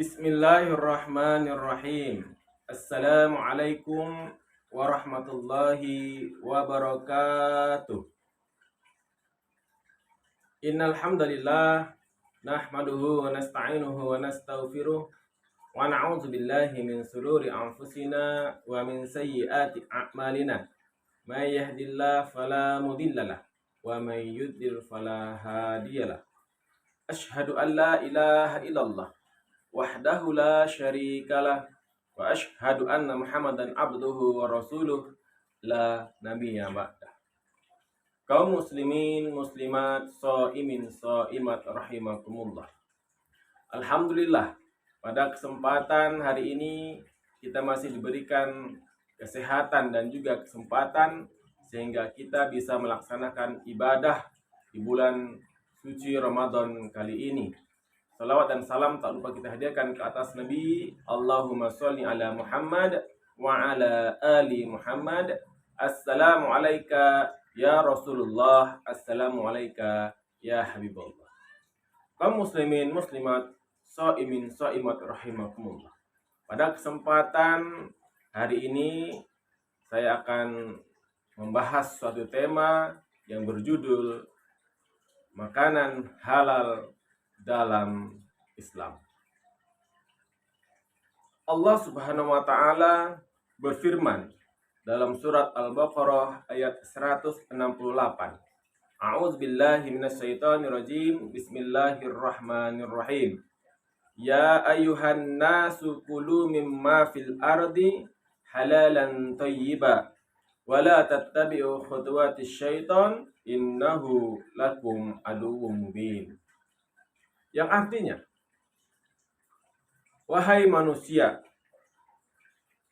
Bismillahirrahmanirrahim. Assalamualaikum warahmatullahi wabarakatuh. Innal hamdalillah nahmaduhu wa nasta'inuhu wa nastaghfiruh wa na'udzu billahi min shururi anfusina wa min sayyiati a'malina. May yahdihillahu fala mudhillalah wa may yudlil fala hadiyalah. Asyhadu an la ilaha illallah wahdahu la syarikalah wa asyhadu anna Muhammadan abduhu wa rasuluh la nabiyya ba'dah. Kaum muslimin muslimat shaimin shaimat rahimakumullah. Alhamdulillah, pada kesempatan hari ini kita masih diberikan kesehatan dan juga kesempatan sehingga kita bisa melaksanakan ibadah di bulan suci Ramadan kali ini. Salawat dan salam tak lupa kita hadirkan ke atas Nabi. Allahumma sholli ala Muhammad wa ala ali Muhammad. Assalamu alayka ya Rasulullah. Assalamu alayka ya Habibullah. Kaum muslimin muslimat shaimin shaimat rahimakumullah. Pada kesempatan hari ini saya akan membahas suatu tema yang berjudul makanan halal dalam Islam. Allah Subhanahu wa taala berfirman dalam surat Al-Baqarah ayat 168. A'udzu billahi minasyaitonir rajim. Bismillahirrahmanirrahim. Ya ayyuhan nasu kulu mimma fil ardi halalan thayyiba wa la tattabi'u khutuwatis syaitan innahu lakum aduwwum mubin. Yang artinya, wahai manusia,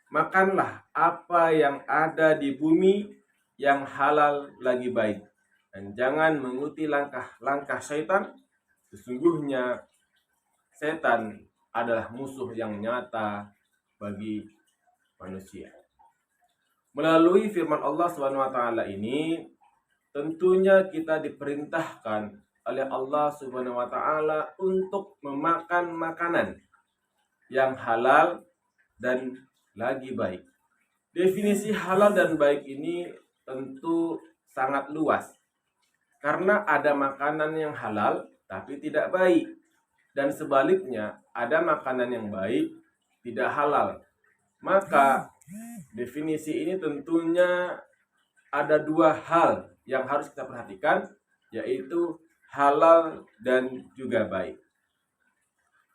makanlah apa yang ada di bumi yang halal lagi baik, dan jangan mengikuti langkah-langkah syaitan. Sesungguhnya setan adalah musuh yang nyata bagi manusia. Melalui firman Allah SWT ini, tentunya kita diperintahkan oleh Allah Subhanahu wa taala untuk memakan makanan yang halal dan lagi baik. Definisi halal dan baik ini tentu sangat luas. Karena ada makanan yang halal tapi tidak baik, dan sebaliknya ada makanan yang baik tidak halal. Maka definisi ini tentunya ada dua hal yang harus kita perhatikan, yaitu halal dan juga baik.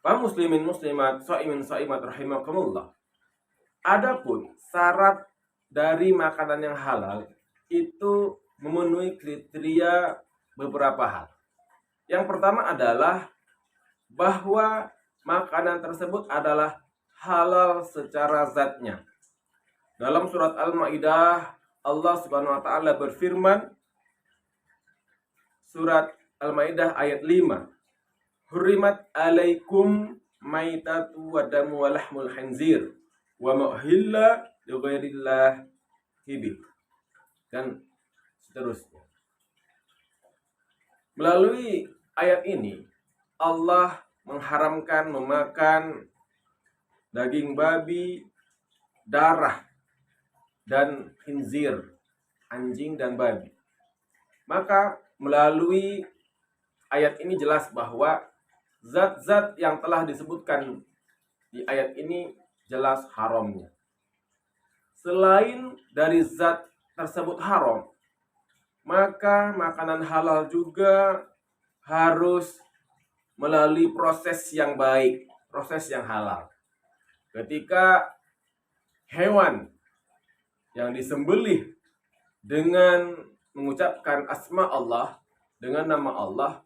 Kaum muslimin muslimat shaimin shaimat rahimakumullah. Adapun syarat dari makanan yang halal itu memenuhi kriteria beberapa hal. Yang pertama adalah bahwa makanan tersebut adalah halal secara zatnya. Dalam surat Al-Maidah, Allah Subhanahu wa taala berfirman, surat Al-Maidah ayat 5. Hurrimat alaikum maitatu wa damu wa lahmul khinzir wa ma'hilla li ghairillah bih, dan seterusnya. Melalui ayat ini Allah mengharamkan memakan daging babi, darah, dan khinzir, anjing dan babi. Maka melalui ayat ini jelas bahwa zat-zat yang telah disebutkan di ayat ini jelas haramnya. Selain dari zat tersebut haram, maka makanan halal juga harus melalui proses yang baik, proses yang halal. Ketika hewan yang disembelih dengan mengucapkan asma Allah, dengan nama Allah,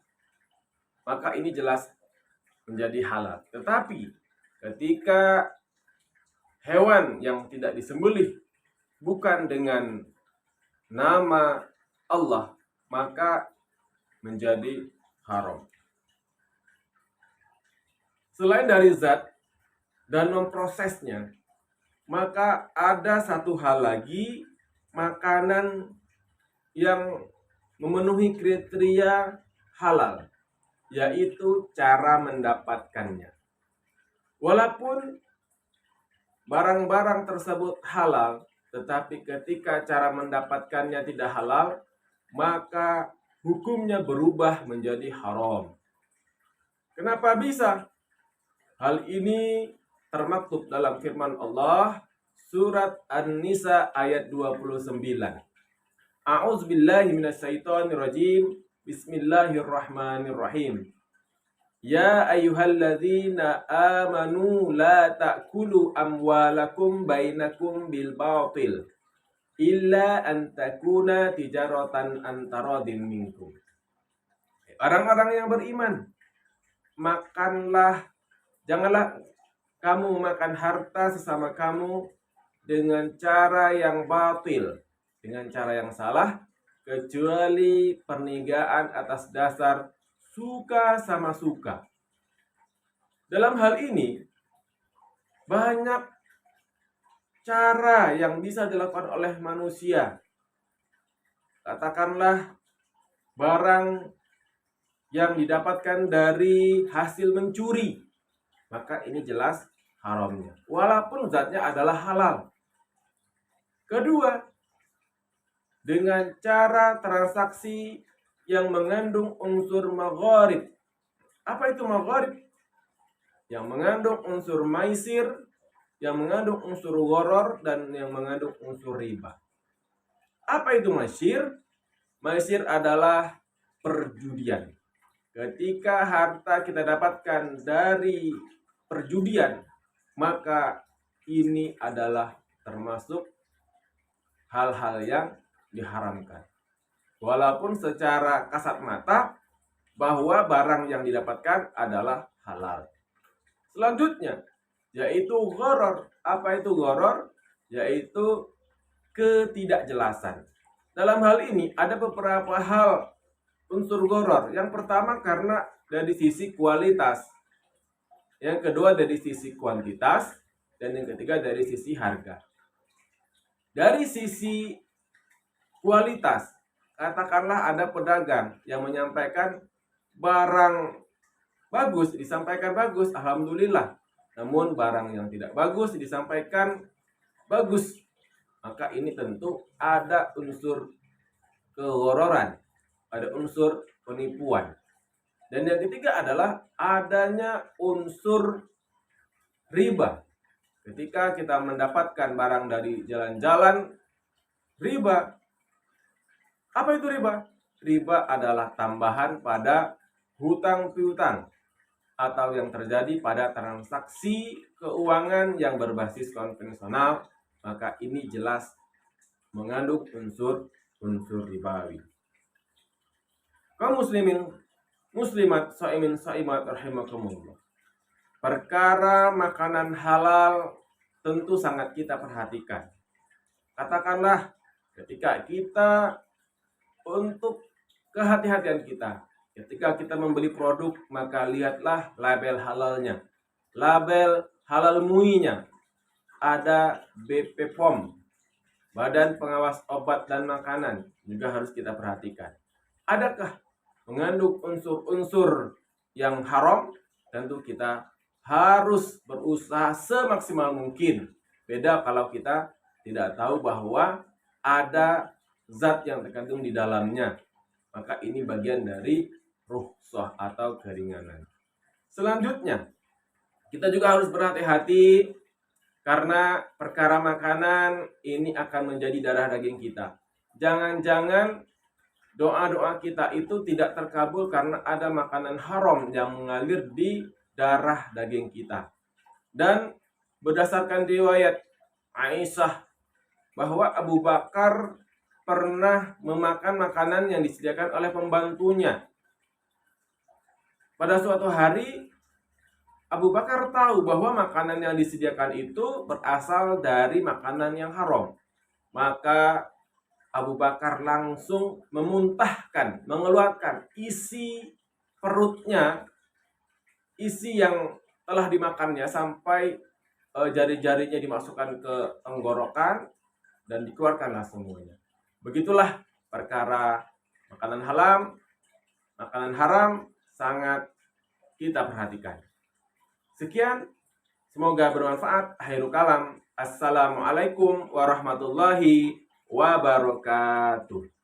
maka ini jelas menjadi halal. Tetapi ketika hewan yang tidak disembelih bukan dengan nama Allah, maka menjadi haram. Selain dari zat dan memprosesnya, maka ada satu hal lagi, makanan yang memenuhi kriteria halal, yaitu cara mendapatkannya. Walaupun barang-barang tersebut halal, tetapi ketika cara mendapatkannya tidak halal, maka hukumnya berubah menjadi haram. Kenapa bisa? Hal ini termaktub dalam firman Allah surat An-Nisa ayat 29. A'udzubillahi minasyaitonirrajim. Bismillahirrahmanirrahim. Ya ayyuhalladzina amanu la ta'kulu amwalakum bainakum bil batil illa an takuna tijaratan antaradin minkum. Orang-orang yang beriman, janganlah kamu makan harta sesama kamu dengan cara yang batil, dengan cara yang salah, kecuali perniagaan atas dasar suka sama suka. Dalam hal ini, banyak cara yang bisa dilakukan oleh manusia. Katakanlah barang yang didapatkan dari hasil mencuri, maka ini jelas haramnya, walaupun zatnya adalah halal. Kedua, dengan cara transaksi yang mengandung unsur magharib. Apa itu magharib? Yang mengandung unsur maisir, yang mengandung unsur gharar, dan yang mengandung unsur riba. Apa itu maisir? Maisir adalah perjudian. Ketika harta kita dapatkan dari perjudian, maka ini adalah termasuk hal-hal yang diharamkan. Walaupun secara kasat mata bahwa barang yang didapatkan adalah halal. Selanjutnya, yaitu gharar. Apa itu gharar? Yaitu ketidakjelasan. Dalam hal ini ada beberapa hal unsur gharar. Yang pertama karena dari sisi kualitas. Yang kedua dari sisi kuantitas. Dan yang ketiga dari sisi harga. Dari sisi kualitas, katakanlah ada pedagang yang menyampaikan barang bagus, disampaikan bagus, alhamdulillah. Namun barang yang tidak bagus disampaikan bagus. Maka ini tentu ada unsur keghororan, ada unsur penipuan. Dan yang ketiga adalah adanya unsur riba. Ketika kita mendapatkan barang dari jalan-jalan riba. Apa itu riba? Riba adalah tambahan pada hutang piutang atau yang terjadi pada transaksi keuangan yang berbasis konvensional, maka ini jelas mengandung unsur ribawi. Kaum muslimin, muslimat, shaimin, shaimat rahimakumullah. Perkara makanan halal tentu sangat kita perhatikan. Katakanlah ketika kita untuk kehati-hatian kita, ketika kita membeli produk, maka lihatlah label halalnya, label halal MUI-nya, ada BP POM, Badan Pengawas Obat dan Makanan, juga harus kita perhatikan. Adakah mengandung unsur-unsur yang haram? Tentu kita harus berusaha semaksimal mungkin. Beda kalau kita tidak tahu bahwa ada zat yang terkandung di dalamnya, maka ini bagian dari rukhsah atau keringanan. Selanjutnya, kita juga harus berhati-hati karena perkara makanan ini akan menjadi darah daging kita. Jangan-jangan doa-doa kita itu tidak terkabul karena ada makanan haram yang mengalir di darah daging kita. Dan berdasarkan riwayat Aisyah bahwa Abu Bakar pernah memakan makanan yang disediakan oleh pembantunya. Pada suatu hari Abu Bakar tahu bahwa makanan yang disediakan itu berasal dari makanan yang haram. Maka Abu Bakar langsung memuntahkan, mengeluarkan isi perutnya, isi yang telah dimakannya sampai jari-jarinya dimasukkan ke tenggorokan dan dikeluarkanlah semuanya. Begitulah perkara makanan haram sangat kita perhatikan. Sekian Semoga bermanfaat. Akhirul kalam. Assalamualaikum warahmatullahi wabarakatuh.